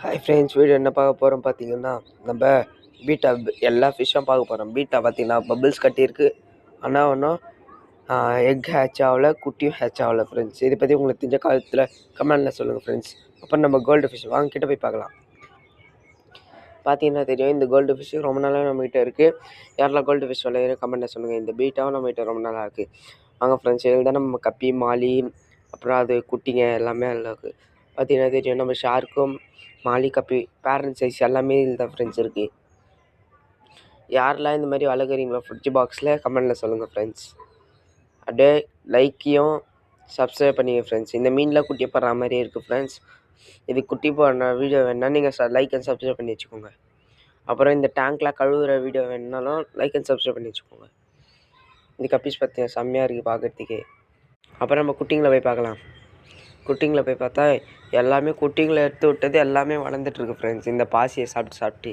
Hi friends, video என்ன பார்க்க போகிறோம் பார்த்தீங்கன்னா, நம்ம பீட்டா எல்லா ஃபிஷ்ஷும் பார்க்க போகிறோம். பீட்டா பார்த்தீங்கன்னா பபிள்ஸ் கட்டியிருக்கு. ஆனால் ஒன்றும் எக் ஹேட்ச் ஆகல, குட்டியும் ஹேட்ச் ஆகல ஃப்ரெண்ட்ஸ். இதை பற்றி உங்களுக்கு தெரிஞ்ச காலத்தில் கமெண்டில் சொல்லுங்கள் ஃப்ரெண்ட்ஸ். அப்புறம் நம்ம கோல்டு ஃபிஷ் வாங்க கிட்ட போய் பார்க்கலாம். பார்த்தீங்கன்னா தெரியும், இந்த கோல்டு ஃபிஷ்ஷு ரொம்ப நாளாக நம்மகிட்ட இருக்குது. யாரெல்லாம் கோல்டு ஃபிஷ் விளையாடு கமெண்டில் சொல்லுங்கள். இந்த பீட்டாவும் நம்மகிட்ட ரொம்ப நாளாக இருக்குது. வாங்க ஃப்ரெண்ட்ஸ், இதில் தான் நம்ம கப்பி, மாலி, அப்புறம் அது குட்டிங்க எல்லாமே அதில் இருக்குது. பார்த்தீங்கன்னா தெரியும், நம்ம ஷார்க்கும் மாலி, கப்பி, பேரண்ட் சைஸ் எல்லாமே இதில் தான் ஃப்ரெண்ட்ஸ் இருக்குது. யாரெல்லாம் இந்த மாதிரி வளர்க்குறீங்களோ ஃப்ரிட்ஜ் பாக்ஸில் கமெண்டில் சொல்லுங்கள் ஃப்ரெண்ட்ஸ். அப்படியே லைக்கையும் சப்ஸ்கிரைப் பண்ணிங்க ஃப்ரெண்ட்ஸ். இந்த மீனில் குட்டி போடுற மாதிரியே இருக்குது ஃப்ரெண்ட்ஸ். இது குட்டி போடுற வீடியோ வேணுன்னா நீங்கள் லைக் அண்ட் சப்ஸ்கிரைப் பண்ணி வச்சுக்கோங்க. அப்புறம் இந்த டேங்க்லாம் கழுவுற வீடியோ வேணுனாலும் லைக் அண்ட் சப்ஸ்கிரைப் பண்ணி வச்சுக்கோங்க. இந்த கப்பீஸ் பார்த்தீங்கன்னா செம்மையாக இருக்குது பார்க்குறதுக்கே. அப்புறம் நம்ம குட்டிங்களை போய் பார்க்கலாம். குட்டிங்களை போய் பார்த்தா எல்லாமே குட்டிங்களை எடுத்து விட்டது எல்லாமே வளர்ந்துட்டுருக்கு ஃப்ரெண்ட்ஸ். இந்த பாசியை சாப்பிட்டு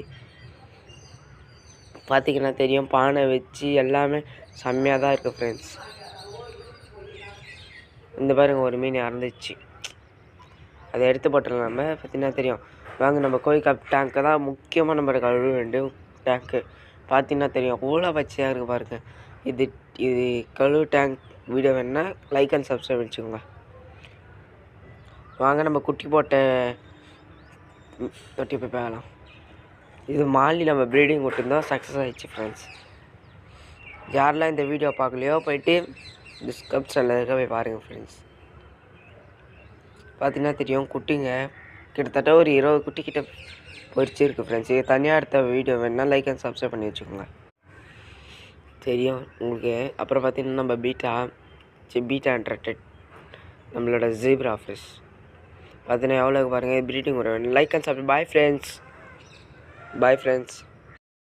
பார்த்திங்கன்னா தெரியும், பானை வச்சு எல்லாமே செம்மையாக தான் இருக்குது ஃப்ரெண்ட்ஸ். இந்த பாருங்கள், ஒரு மீன் இறந்துச்சு, அதை எடுத்து போட்டுடலாம். நம்ம பார்த்திங்கன்னா தெரியும். வாங்க நம்ம கோழி டேங்க்கை தான் முக்கியமாக நம்ம கழுவ வேண்டும். டேங்க்கு பார்த்திங்கன்னா தெரியும், அவ்வளோ பச்சையாக இருக்குது பாருங்கள். இது கழுவு டேங்க் வீடியோ வேணுன்னா லைக் அண்ட் சப்ஸ்கிரைப் வச்சுக்கோங்க. வாங்க நம்ம குட்டி போட்ட தொட்டி போய் பார்க்கலாம். இது மாலி நம்ம ப்ரீடிங் விட்டுருந்தோம், சக்ஸஸ் ஆகிடுச்சு ஃப்ரெண்ட்ஸ். யாரெல்லாம் இந்த வீடியோ பார்க்கலையோ போயிட்டு டிஸ்கிரிப்ஷனில் இருக்க போய் பாருங்கள் ஃப்ரெண்ட்ஸ். பார்த்தீங்கன்னா தெரியும், குட்டிங்க கிட்டத்தட்ட ஒரு 20 குட்டி கிட்ட பொறிச்சிருக்கு ஃப்ரெண்ட்ஸ். இது தனியாக எடுத்த வீடியோ வேணுன்னா லைக் அண்ட் சப்ஸ்கிரைப் பண்ணி வச்சுக்கோங்க, தெரியும் உங்களுக்கு. அப்புறம் பார்த்தீங்கன்னா நம்ம பீட்டான்றது நம்மளோட ஜீப்ரா ஃபிஷ் பார்த்தீங்கன்னா எவ்வளோக்கு பாருங்கள். ப்ரீடிங் ஒரு like and subscribe. Bye friends.